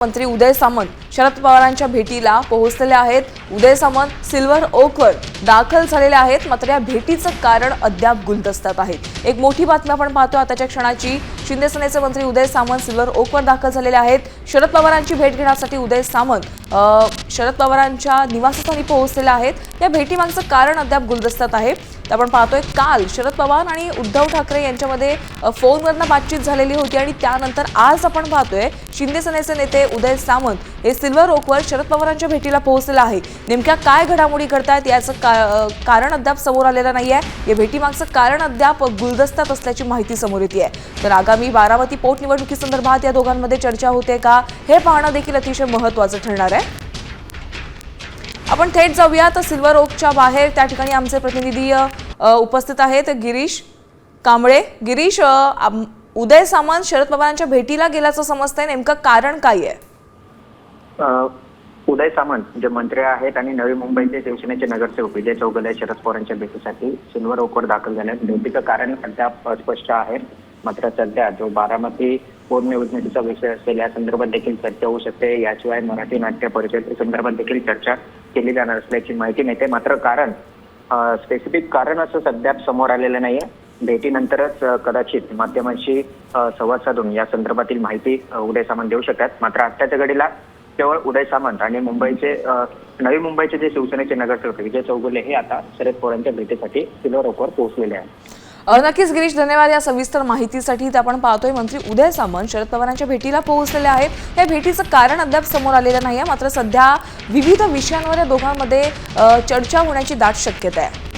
मंत्री उदय सामंत शरद पवारांच्या भेटीला पोहोचलेले आहेत। उदय सामंत सिल्वर ओकवर दाखल झालेले आहेत, मात्र या भेटीचं कारण अद्याप गुलदस्त्यात आहे। एक मोठी बातमी आपण पाहतो आताच्या क्षणाची। शिंदे सेनेचे मंत्री उदय सामंत सिल्वर ओकवर दाखल झालेले आहेत। शरद पवारांची भेट घेण्यासाठी उदय सामंत शरद पवारांच्या निवासस्थानी पोहोचलेले आहेत। या भेटीमागचं कारण अद्याप गुलदस्त्यात आहे। आपण पाहतोय काल शरद पवार आणि उद्धव ठाकरे यांच्यामध्ये फोनवरनं बातचीत झालेली होती आणि त्यानंतर आज आपण पाहतोय शिंदे सेनेचे नेते उदय सामंत हे सिल्वर ओकवर शरद पवारांच्या भेटीला पोहोचलेला आहे। नेमक्या काय घडामोडी घडतायत याचं कारण अद्याप समोर आलेलं नाहीये। या भेटीमागचं कारण अद्याप गुलदस्त्यात असल्याची माहिती समोर येते आहे। तर आगामी बारामती पोटनिवडणुकीसंदर्भात या दोघांमध्ये चर्चा होते का हे पाहणं देखील अतिशय महत्त्वाचं ठरणार आहे। आपण थेट जाऊया तर सिल्वर ओकच्या बाहेर त्या ठिकाणी आमचे प्रतिनिधी उपस्थित आहेत गिरीश कांबळे। गिरीश, उदय सामंत शरद पवारांच्या भेटीला गेल्याचं समजतंय, नेमकं कारण काय आहे? उदय सामंत जे मंत्री आहेत आणि नवी मुंबईचे शिवसेनेचे नगरसेवक विजय चौगुले शरद पवारांच्या भेटीसाठी सिल्वर ओकवर दाखल झाले। भेटीचं कारण अद्याप अस्पष्ट आहे, मात्र सध्या जो बारामती पोटनिवडणुकीचा विषय असेल या संदर्भात देखील चर्चा होऊ शकते। याशिवाय मराठी नाट्य परिषद संदर्भात देखील चर्चा केली जाणार असल्याची माहिती मिळते, मात्र कारण स्पेसिफिक कारण असं सध्या समोर आलेलं नाहीये। भेटीनंतरच कदाचित माध्यमांशी संवाद साधून या संदर्भातील माहिती उदय सामंत देऊ शकतात। मात्र आत्ताच्या घडीला केवळ उदय सामंत आणि नवी मुंबईचे जे शिवसेनेचे नगरसेवक विजय चौगुले हे आता शरद पवारांच्या भेटीसाठी सिल्वर ओकवर पोहोचलेले आहेत। नक्कीच गिरीश, धन्यवाद या सविस्तर माहितीसाठी। आपण पाहतोय मंत्री उदय सामंत शरद पवारांच्या भेटीला पोहोचलेले आहेत। या भेटीचं कारण अद्याप समोर आलेलं नाहीये, मात्र सध्या विविध विषयांवर या दोघांमध्ये चर्चा होण्याची दाट शक्यता आहे।